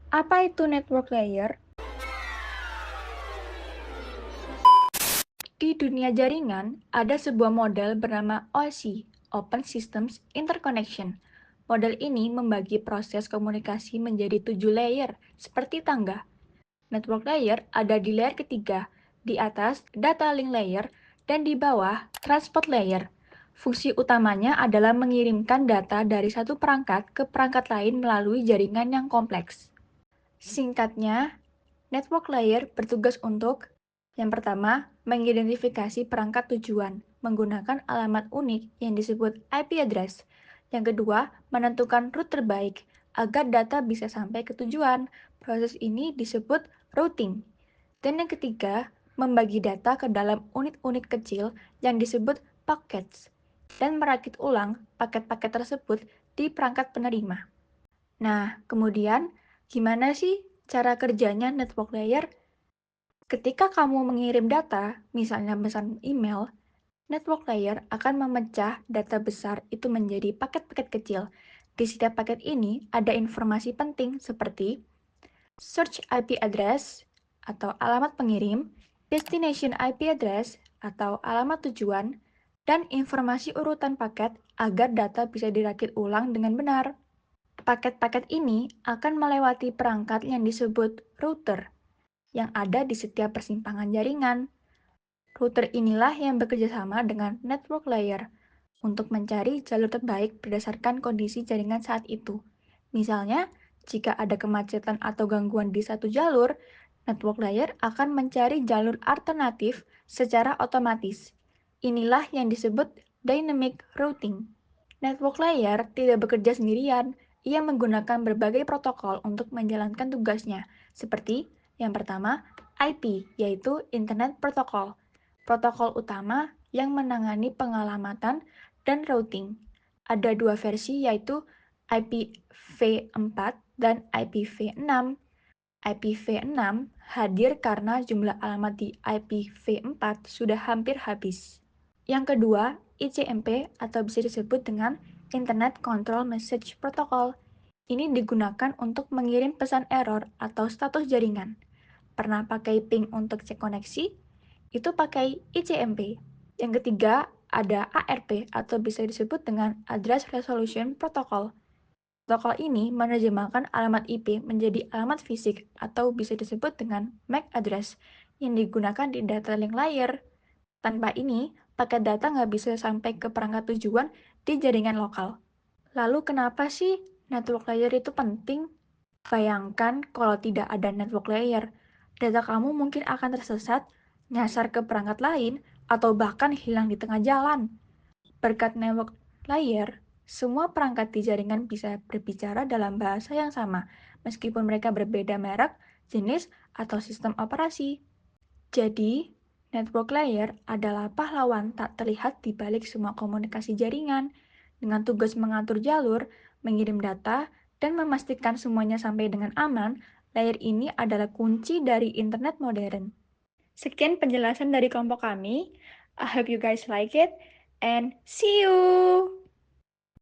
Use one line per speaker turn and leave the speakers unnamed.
Apa itu network layer? Di dunia jaringan, ada sebuah model bernama OSI, Open Systems Interconnection. Model ini membagi proses komunikasi menjadi 7 layer, seperti tangga. Network layer ada di layer ketiga, di atas data link layer, dan di bawah transport layer. Fungsi utamanya adalah mengirimkan data dari satu perangkat ke perangkat lain melalui jaringan yang kompleks. Singkatnya, network layer bertugas untuk yang pertama, mengidentifikasi perangkat tujuan menggunakan alamat unik yang disebut IP address. Yang kedua, menentukan route terbaik agar data bisa sampai ke tujuan. Proses ini disebut routing. Dan yang ketiga, membagi data ke dalam unit-unit kecil yang disebut packets dan merakit ulang paket-paket tersebut di perangkat penerima. Nah, kemudian gimana sih cara kerjanya network layer? Ketika kamu mengirim data, misalnya pesan email, network layer akan memecah data besar itu menjadi paket-paket kecil. Di setiap paket ini ada informasi penting seperti search IP address atau alamat pengirim, destination IP address atau alamat tujuan, dan informasi urutan paket agar data bisa dirakit ulang dengan benar. Paket-paket ini akan melewati perangkat yang disebut router yang ada di setiap persimpangan jaringan. Router inilah yang bekerja sama dengan network layer untuk mencari jalur terbaik berdasarkan kondisi jaringan saat itu. Misalnya, jika ada kemacetan atau gangguan di satu jalur, network layer akan mencari jalur alternatif secara otomatis. Inilah yang disebut dynamic routing. Network layer tidak bekerja sendirian, ia menggunakan berbagai protokol untuk menjalankan tugasnya, seperti yang pertama, IP, yaitu Internet Protocol, protokol utama yang menangani pengalamatan dan routing. Ada dua versi, yaitu IPv4 dan IPv6. IPv6 hadir karena jumlah alamat di IPv4 sudah hampir habis. Yang kedua, ICMP atau bisa disebut dengan Internet Control Message Protocol. Ini digunakan untuk mengirim pesan error atau status jaringan. Pernah pakai ping untuk cek koneksi? Itu pakai ICMP. Yang ketiga, ada ARP atau bisa disebut dengan Address Resolution Protocol. Protokol ini menerjemahkan alamat IP menjadi alamat fisik atau bisa disebut dengan MAC address yang digunakan di data link layer. Tanpa ini, paket data nggak bisa sampai ke perangkat tujuan di jaringan lokal. Lalu kenapa sih network layer itu penting? Bayangkan kalau tidak ada network layer, data kamu mungkin akan tersesat, nyasar ke perangkat lain, atau bahkan hilang di tengah jalan. Berkat network layer, semua perangkat di jaringan bisa berbicara dalam bahasa yang sama, meskipun mereka berbeda merek, jenis, atau sistem operasi. Jadi, network layer adalah pahlawan tak terlihat di balik semua komunikasi jaringan, dengan tugas mengatur jalur, mengirim data, dan memastikan semuanya sampai dengan aman. Layer ini adalah kunci dari internet modern. Sekian penjelasan dari kelompok kami. I hope you guys like it, and see you!